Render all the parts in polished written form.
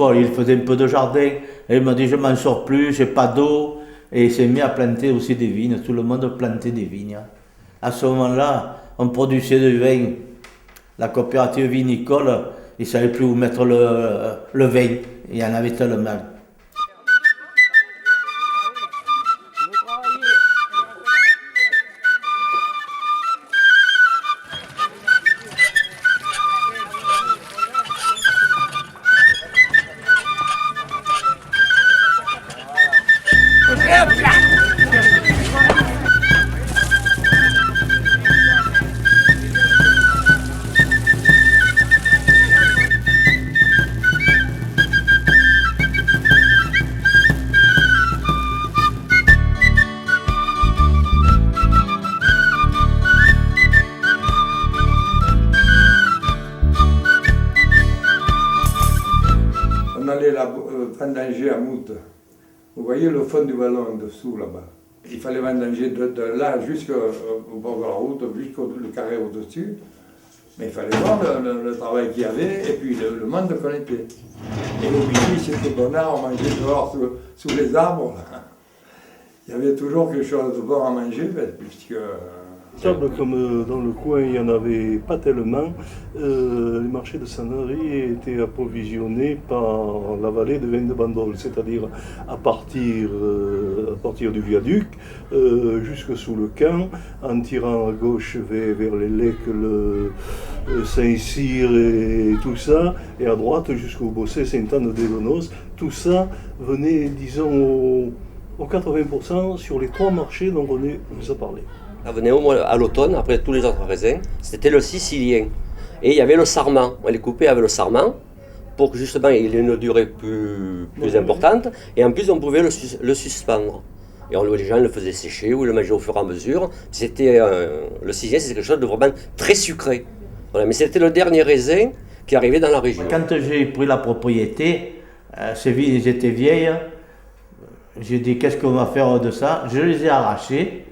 Paul, il faisait un peu de jardin, et il m'a dit je m'en sors plus, j'ai pas d'eau, et il s'est mis à planter aussi des vignes, tout le monde plantait des vignes. À ce moment-là, on produisait du vin. La coopérative vinicole, ils ne savaient plus où mettre le vin, il y en avait tellement. On allait vendanger à Moute. Vous voyez le fond du vallon en dessous là-bas. Il fallait vendanger de là jusqu'au bord de la route, jusqu'au carré au-dessus. Mais il fallait voir le travail qu'il y avait et puis le monde qu'on était. Et au midi, c'était bonheur, on mangeait dehors sous les arbres. Là. Il y avait toujours quelque chose de bon à manger, puisque... Comme dans le coin, il n'y en avait pas tellement, les marchés de Sanary étaient approvisionnés par la vallée de vins de Bandol, c'est-à-dire à partir du viaduc jusque sous le camp, en tirant à gauche vers les Lecs, le Saint-Cyr et tout ça, et à droite jusqu'au Bossé, Sainte-Anne-des-Donos. Tout ça venait, disons, au 80% sur les 3 marchés dont René vous a parlé. Ça venait au mois à l'automne, après tous les autres raisins, c'était le sicilien. Et il y avait le sarment. On les coupait avec le sarment pour que justement il ait une durée plus importante. Et en plus, on pouvait le suspendre. Et les gens le faisaient sécher ou le mangeaient au fur et à mesure. Le sicilien, c'était quelque chose de vraiment très sucré. Voilà, mais c'était le dernier raisin qui arrivait dans la région. Quand j'ai pris la propriété, ces vignes étaient vieilles. J'ai dit qu'est-ce qu'on va faire de ça? Je les ai arrachées.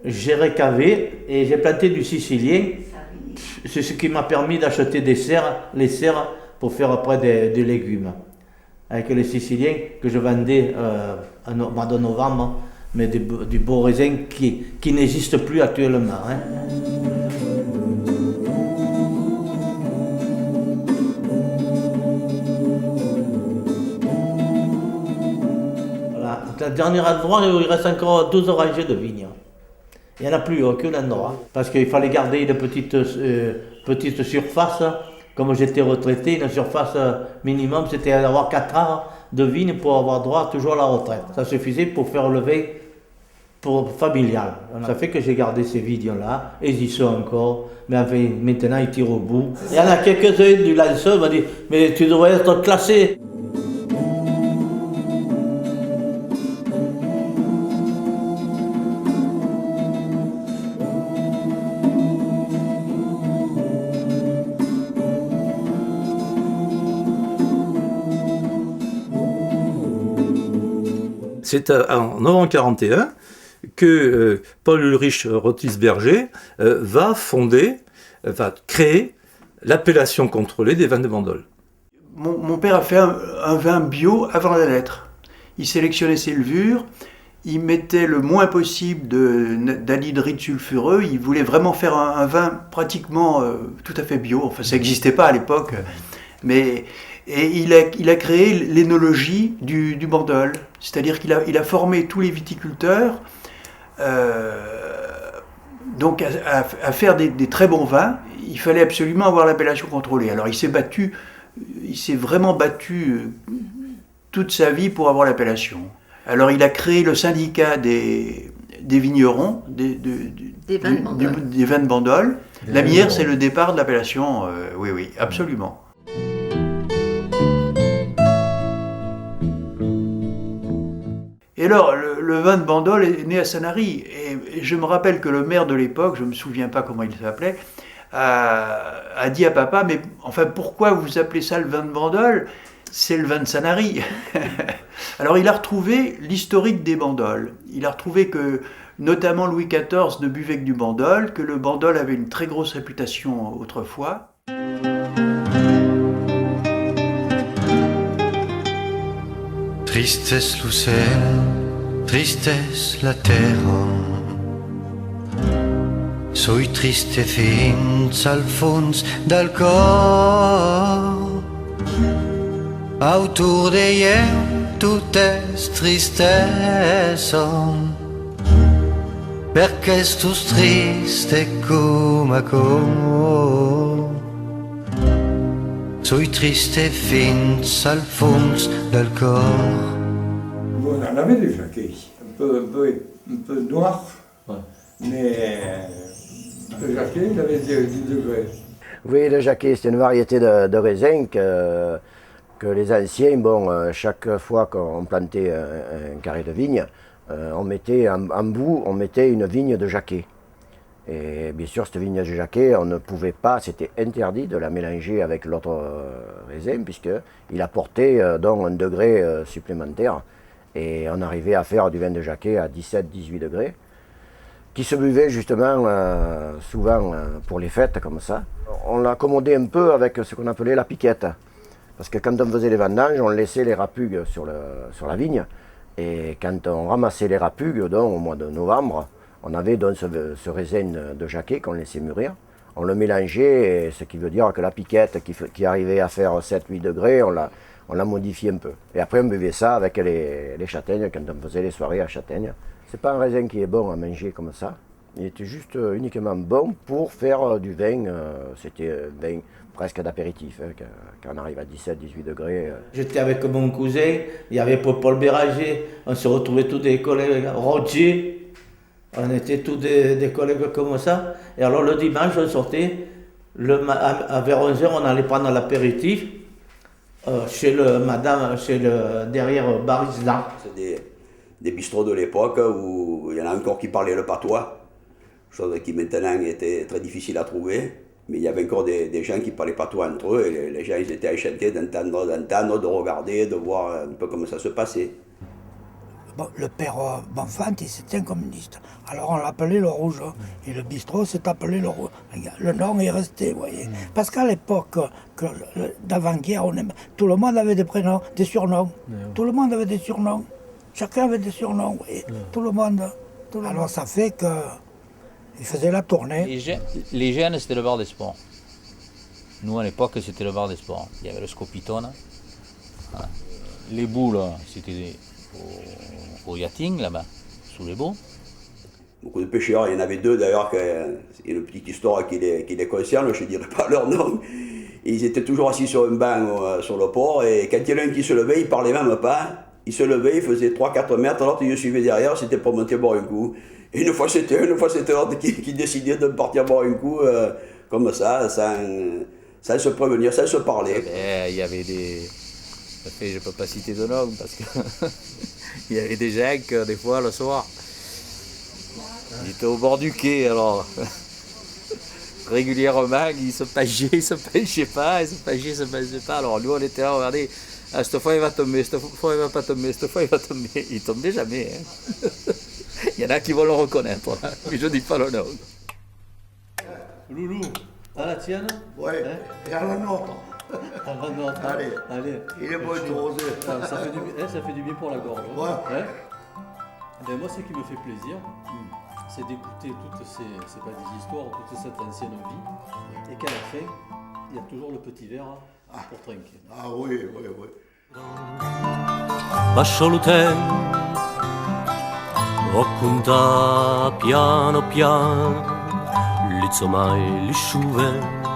J'ai récavé et j'ai planté du sicilien. C'est ce qui m'a permis d'acheter les serres pour faire après des légumes. Avec les siciliens que je vendais au mois de novembre, mais du beau raisin qui n'existe plus actuellement. Hein. Voilà. Le dernier endroit, il reste encore 12 rangées de vignes. Il n'y en a plus aucun endroit, parce qu'il fallait garder une petite surface. Comme j'étais retraité, une surface minimum, c'était d'avoir 4 ans de vignes pour avoir droit toujours à la retraite. Ça suffisait pour faire le vin familial. Ça fait que j'ai gardé ces vignes-là, et ils y sont encore, mais enfin, maintenant ils tirent au bout. Il y en a quelques-uns du lanceur qui m'ont dit « mais tu devrais être classé ». C'est en novembre 1941 que Paul Ulrich Rothsberger va créer l'appellation contrôlée des vins de Bandol. Mon père a fait un vin bio avant la lettre. Il sélectionnait ses levures, il mettait le moins possible d'anhydride sulfureux, il voulait vraiment faire un vin pratiquement tout à fait bio. Enfin, ça n'existait pas à l'époque, mais... Et il a créé l'énologie du Bandol, c'est-à-dire qu'il a formé tous les viticulteurs donc à faire des très bons vins. Il fallait absolument avoir l'appellation contrôlée. Alors il s'est vraiment battu toute sa vie pour avoir l'appellation. Alors il a créé le syndicat des vignerons, des vins de Bandol. La Mière, c'est le départ de l'appellation, oui, absolument. Et alors, le vin de Bandol est né à Sanary. Et je me rappelle que le maire de l'époque, je ne me souviens pas comment il s'appelait, a dit à papa, mais enfin, pourquoi vous appelez ça le vin de Bandol? C'est le vin de Sanary. Alors, il a retrouvé l'historique des Bandols. Il a retrouvé que, notamment Louis XIV ne buvait que du Bandol, que le Bandol avait une très grosse réputation autrefois. Tristesse l'océan, tristesse la terra. Soi triste fins al fons del cor. Autour de iem tot és tristesa, perché sto triste come cor. Soi triste fins al fons del cor. On en avait des jaquets, un peu noirs, Ouais. mais le jaquet, il avait 10 degrés. Oui, le Jacquet, c'est une variété de raisin que les anciens, chaque fois qu'on plantait un carré de vigne, on mettait en bout, on mettait une vigne de Jacquet. Et bien sûr, cette vigne de Jacquet, on ne pouvait pas, c'était interdit de la mélanger avec l'autre raisin, puisqu'il apportait donc un degré supplémentaire. Et on arrivait à faire du vin de Jacquet à 17-18 degrés, qui se buvait justement souvent pour les fêtes comme ça. On l'accommodait un peu avec ce qu'on appelait la piquette, parce que quand on faisait les vendanges, on laissait les rapugues sur la vigne, et quand on ramassait les rapugues, donc au mois de novembre, on avait donc ce raisin de Jacquet qu'on laissait mûrir. On le mélangeait, ce qui veut dire que la piquette qui arrivait à faire 7-8 degrés, on la modifiait un peu. Et après on buvait ça avec les châtaignes, quand on faisait les soirées à châtaignes. C'est pas un raisin qui est bon à manger comme ça. Il était juste uniquement bon pour faire du vin. C'était un vin presque d'apéritif, quand on arrive à 17-18 degrés. J'étais avec mon cousin, il y avait Paul Béranger, on se retrouvait tous des collègues, Roger, on était tous des collègues comme ça. Et alors le dimanche, on sortait, vers 11h, on allait prendre l'apéritif chez derrière Barisla. C'est des bistrots de l'époque où il y en a encore qui parlaient le patois, chose qui maintenant était très difficile à trouver. Mais il y avait encore des gens qui parlaient patois entre eux, et les gens ils étaient enchantés d'entendre, de regarder, de voir un peu comment ça se passait. Bon, le père Bonfante, c'était un communiste. Alors on l'appelait le Rouge. Et le bistrot s'est appelé le Rouge. Le nom est resté, vous voyez. Parce qu'à l'époque d'avant-guerre, tout le monde avait des prénoms, des surnoms. Tout le monde avait des surnoms. Chacun avait des surnoms, vous voyez. Tout le monde. Alors ça fait qu'il faisait la tournée. Les jeunes, c'était le bar des sports. Nous, à l'époque, c'était le bar des sports. Il y avait le Scopitone. Voilà. Les boules, c'était au yachting, là-bas, sous les baux. Beaucoup de pêcheurs, il y en avait deux d'ailleurs, il y a une petite histoire qui les concerne, je ne dirai pas leur nom. Ils étaient toujours assis sur un banc sur le port, et quand il y en a un qui se levait, il ne parlait même pas. Il se levait, il faisait 3-4 mètres, l'autre il le suivait derrière, c'était pour monter boire un coup. Et une fois c'était l'autre qui décidait de partir boire un coup, comme ça, sans se prévenir, sans se parler. Il y avait des... Je ne peux pas citer de nom, parce que il y avait des gens que des fois le soir, ils étaient au bord du quai, alors régulièrement ils se penchaient pas, alors nous on était là, regardez, cette fois il va tomber, cette fois il va pas tomber, cette fois il va tomber, il tombait jamais. Hein. Il y en a qui vont le reconnaître, hein, mais je ne dis pas le nom. Loulou, à la tienne? Ouais, et à la nôtre. Allez. Il est beau et tout rosé. Ça fait du bien pour la gorge. Ouais. Ben moi, ce qui me fait plaisir, c'est d'écouter toutes ces belles histoires, toute cette ancienne vie, et qu'à la fin, il y a toujours le petit verre pour trinquer. Ah oui. Basso l'hotel, racconta piano piano, l'insomma e le sciuve.